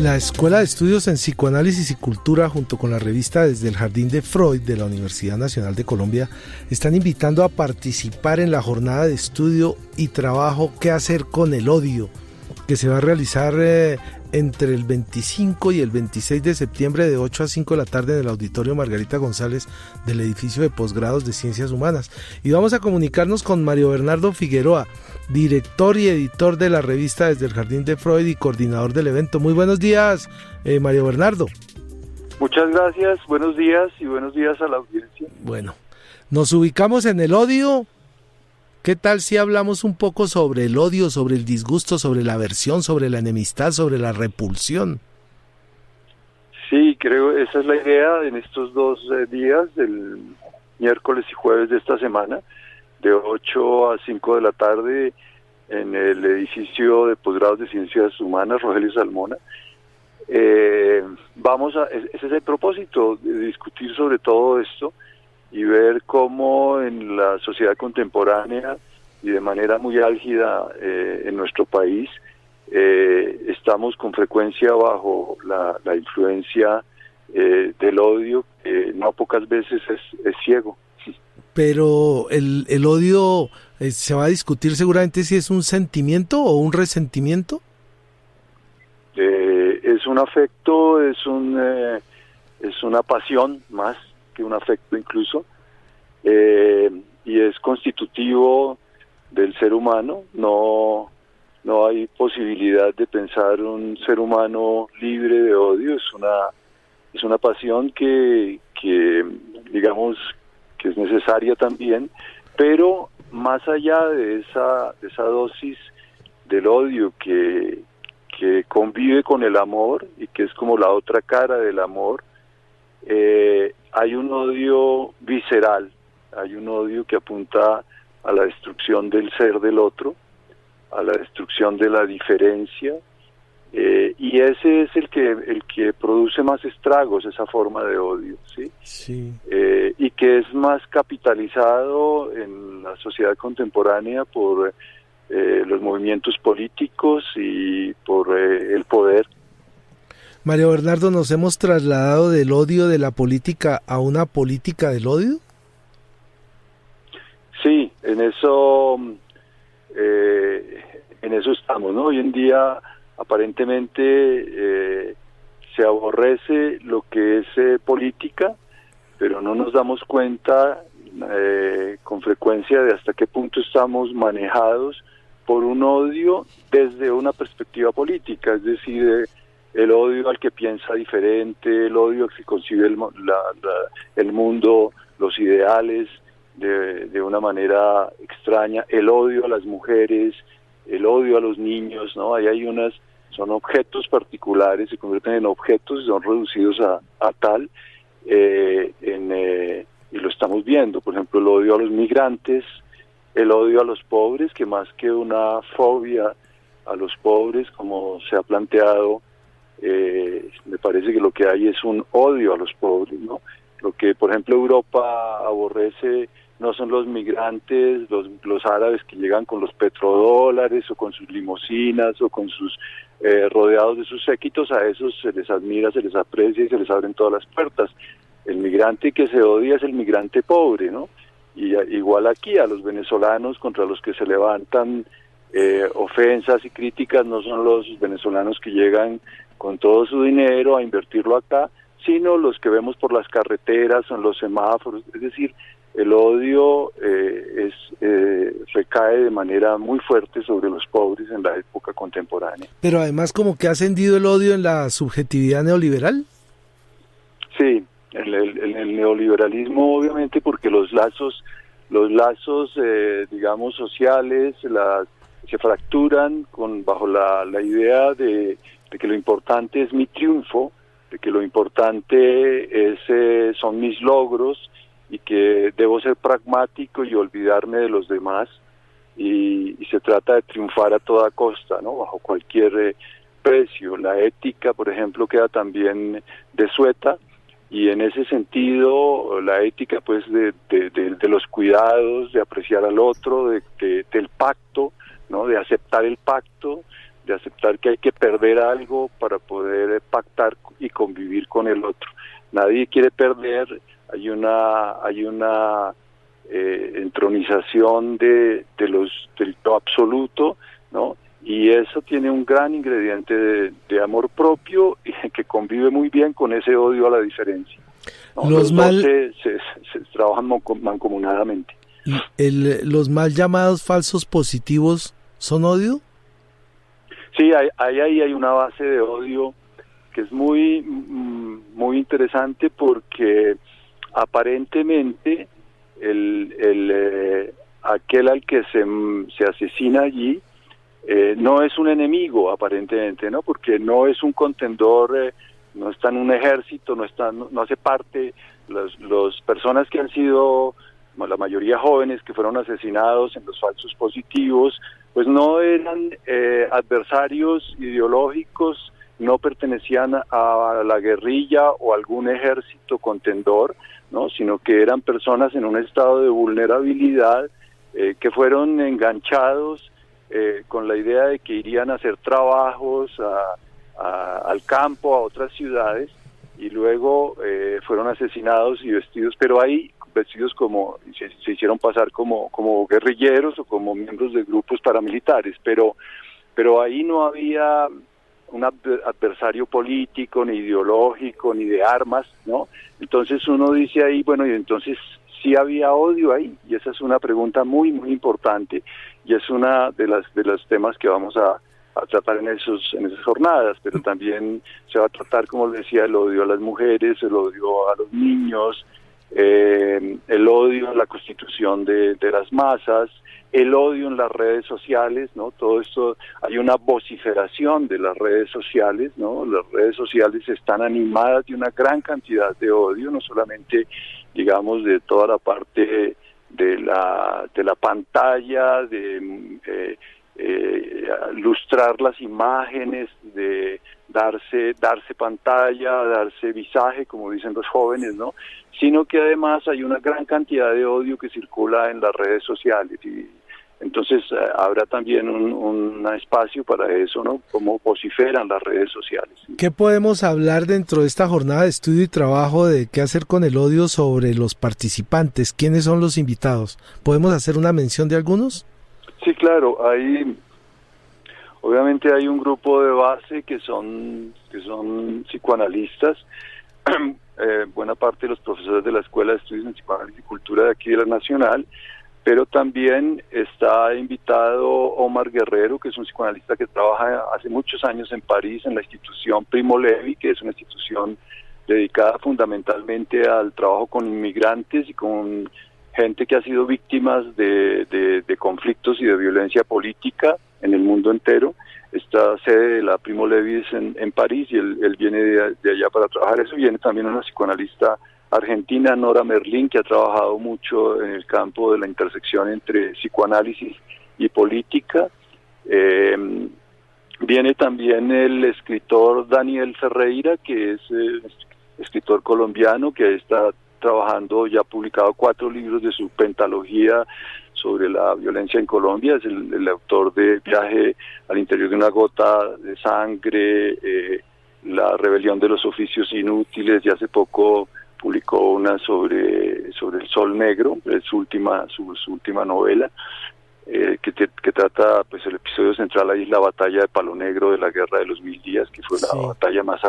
La Escuela de Estudios en Psicoanálisis y Cultura, junto con la revista Desde el Jardín de Freud de la Universidad Nacional de Colombia, están invitando a participar en la jornada de estudio y trabajo ¿Qué hacer con el odio?, que se va a realizar entre el 25 y el 26 de septiembre de 8 a 5 de la tarde en el Auditorio Margarita González del edificio de posgrados de Ciencias Humanas. Y vamos a comunicarnos con Mario Bernardo Figueroa, director y editor de la revista Desde el Jardín de Freud y coordinador del evento. Muy buenos días, Mario Bernardo. Muchas gracias, buenos días y buenos días a la audiencia. Bueno, nos ubicamos en el odio. ¿Qué tal si hablamos un poco sobre el odio, sobre el disgusto, sobre la aversión, sobre la enemistad, sobre la repulsión? Sí, creo esa es la idea en estos 2 días, el miércoles y jueves de esta semana, de 8 a 5 de la tarde en el edificio de posgrados de Ciencias Humanas, Rogelio Salmona. Ese es el propósito, de discutir sobre todo esto y ver cómo en la sociedad contemporánea y de manera muy álgida en nuestro país estamos con frecuencia bajo la influencia del odio, que no pocas veces es ciego. Pero el odio se va a discutir seguramente si es un sentimiento o un resentimiento. Es un afecto, es una pasión más que un afecto incluso, y es constitutivo del ser humano. No hay posibilidad de pensar un ser humano libre de odio. Es una pasión que digamos que es necesaria también, pero más allá de esa dosis del odio que convive con el amor y que es como la otra cara del amor, hay un odio visceral, hay un odio que apunta a la destrucción del ser del otro, a la destrucción de la diferencia, y ese es el que produce más estragos, esa forma de odio, ¿sí? Sí. Y que es más capitalizado en la sociedad contemporánea por los movimientos políticos y por el poder. Mario Bernardo, ¿nos hemos trasladado del odio de la política a una política del odio? Sí, en eso estamos, ¿no? Hoy en día aparentemente se aborrece lo que es política, pero no nos damos cuenta con frecuencia de hasta qué punto estamos manejados por un odio desde una perspectiva política, es decir, el odio al que piensa diferente, el odio al que concibe el mundo, los ideales de una manera extraña, el odio a las mujeres, el odio a los niños, ¿no? Ahí hay son objetos particulares, se convierten en objetos y son reducidos a tal, y lo estamos viendo, por ejemplo, el odio a los migrantes, el odio a los pobres, que más que una fobia a los pobres, como se ha planteado, me parece que lo que hay es un odio a los pobres, ¿no? Lo que, por ejemplo, Europa aborrece no son los migrantes, los árabes que llegan con los petrodólares o con sus limusinas o con sus rodeados de sus séquitos. A esos se les admira, se les aprecia y se les abren todas las puertas. El migrante que se odia es el migrante pobre, ¿no? Y igual aquí a los venezolanos contra los que se levantan ofensas y críticas no son los venezolanos que llegan con todo su dinero a invertirlo acá, sino los que vemos por las carreteras, son los semáforos. Es decir, el odio recae de manera muy fuerte sobre los pobres en la época contemporánea. Pero además como que ha ascendido el odio en la subjetividad neoliberal. Sí, el neoliberalismo obviamente, porque los lazos digamos sociales se fracturan bajo la idea de que lo importante es mi triunfo, de que lo importante son mis logros y que debo ser pragmático y olvidarme de los demás, y se trata de triunfar a toda costa, ¿no? Bajo cualquier precio. La ética, por ejemplo, queda también desueta, y en ese sentido la ética pues de los cuidados, de apreciar al otro, del pacto, ¿no? De aceptar el pacto, de aceptar que hay que perder algo para poder pactar y convivir con el otro. Nadie quiere perder, hay una entronización del lo absoluto, ¿no? Y eso tiene un gran ingrediente de amor propio y que convive muy bien con ese odio a la diferencia, ¿no? Los dos se trabajan mancomunadamente. ¿Los mal llamados falsos positivos son odio? Sí, ahí hay una base de odio que es muy interesante, porque aparentemente aquel al que se asesina allí no es un enemigo, aparentemente, ¿no? Porque no es un contendor, no está en un ejército, no hace parte. Las personas que han sido, la mayoría jóvenes, que fueron asesinados en los falsos positivos, pues no eran adversarios ideológicos, no pertenecían a la guerrilla o a algún ejército contendor, ¿no? Sino que eran personas en un estado de vulnerabilidad, que fueron enganchados con la idea de que irían a hacer trabajos al campo, a otras ciudades, y luego fueron asesinados y vestidos, pero ahí vestidos como, se hicieron pasar como guerrilleros o como miembros de grupos paramilitares, pero ahí no había un adversario político, ni ideológico, ni de armas, ¿no? Entonces uno dice ahí, bueno, y entonces sí había odio ahí, y esa es una pregunta muy, muy importante, y es una de los temas que vamos a tratar en esas jornadas, pero también se va a tratar, como les decía, el odio a las mujeres, el odio a los niños, el odio en la constitución de las masas, el odio en las redes sociales, ¿no? Todo esto, hay una vociferación de las redes sociales, ¿no? Las redes sociales están animadas de una gran cantidad de odio, no solamente, digamos, de toda la parte de la pantalla, de lustrar las imágenes, de darse pantalla, darse visaje, como dicen los jóvenes, ¿no? Sino que además hay una gran cantidad de odio que circula en las redes sociales, y entonces habrá también un espacio para eso, ¿no? Cómo vociferan las redes sociales. ¿Qué podemos hablar dentro de esta jornada de estudio y trabajo de qué hacer con el odio sobre los participantes? ¿Quiénes son los invitados? ¿Podemos hacer una mención de algunos? Sí, claro, obviamente hay un grupo de base que son psicoanalistas, buena parte de los profesores de la Escuela de Estudios en Psicoanálisis y Cultura de aquí de la Nacional, pero también está invitado Omar Guerrero, que es un psicoanalista que trabaja hace muchos años en París, en la institución Primo Levi, que es una institución dedicada fundamentalmente al trabajo con inmigrantes y con gente que ha sido víctimas de conflictos y de violencia política en el mundo entero. Esta sede de la Primo Levi es en París, y él viene de allá para trabajar eso. Viene también una psicoanalista argentina, Nora Merlín, que ha trabajado mucho en el campo de la intersección entre psicoanálisis y política. Viene también el escritor Daniel Ferreira, que es escritor colombiano, que está trabajando, ya ha publicado 4 libros de su pentalogía sobre la violencia en Colombia. Es el autor de Viaje al interior de una gota de sangre, La rebelión de los oficios inútiles, y hace poco publicó una sobre el Sol Negro, es su última novela, que trata, pues el episodio central ahí es la batalla de Palo Negro de la Guerra de los 1000 días, que fue la batalla más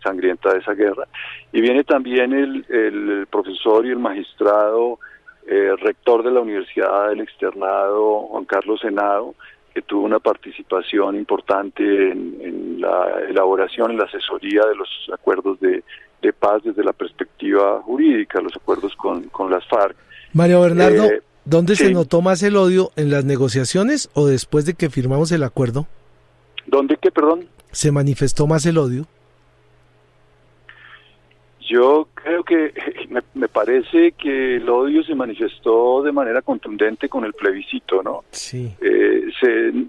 sangrienta de esa guerra. Y viene también el profesor y el magistrado rector de la Universidad del Externado, Juan Carlos Henao, que tuvo una participación importante en la elaboración, en la asesoría de los acuerdos de paz desde la perspectiva jurídica, los acuerdos con las FARC. Mario Bernardo, ¿dónde se notó más el odio? ¿En las negociaciones o después de que firmamos el acuerdo? ¿Dónde qué, perdón? ¿Se manifestó más el odio? Yo creo que me parece que el odio se manifestó de manera contundente con el plebiscito, ¿no? Sí.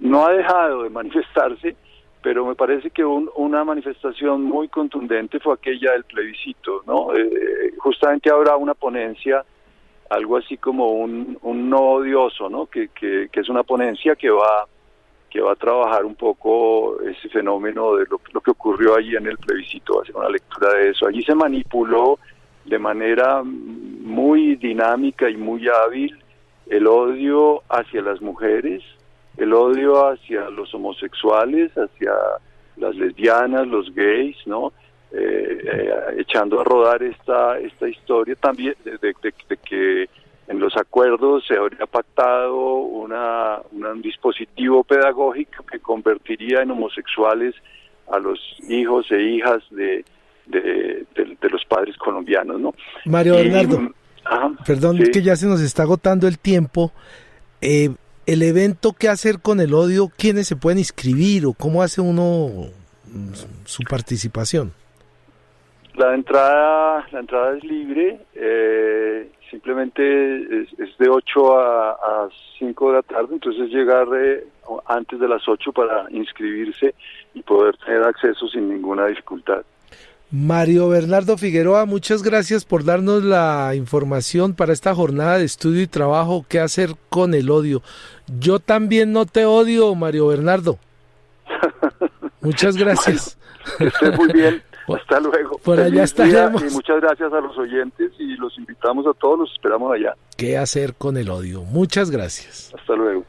No ha dejado de manifestarse, pero me parece que una manifestación muy contundente fue aquella del plebiscito, ¿no? Justamente habrá una ponencia, algo así como un no odioso, ¿no? Que es una ponencia que va que va a trabajar un poco ese fenómeno de lo que ocurrió allí en el plebiscito, va a hacer una lectura de eso. Allí se manipuló de manera muy dinámica y muy hábil el odio hacia las mujeres, el odio hacia los homosexuales, hacia las lesbianas, los gays, ¿no? Echando a rodar esta historia también de que en los acuerdos se habría pactado un dispositivo pedagógico que convertiría en homosexuales a los hijos e hijas de los padres colombianos, ¿no? Mario Bernardo, perdón, sí. Que ya se nos está agotando el tiempo. El evento, ¿qué hacer con el odio? ¿Quiénes se pueden inscribir o cómo hace uno su participación? La entrada es libre, simplemente es de 8 a 5 de la tarde, entonces llegar antes de las 8 para inscribirse y poder tener acceso sin ninguna dificultad. Mario Bernardo Figueroa, muchas gracias por darnos la información para esta jornada de estudio y trabajo. ¿Qué hacer con el odio? Yo también no te odio, Mario Bernardo. Muchas gracias. Bueno, que estés muy bien. Hasta luego. Por allá estaremos. Y muchas gracias a los oyentes y los invitamos a todos, los esperamos allá. ¿Qué hacer con el odio? Muchas gracias. Hasta luego.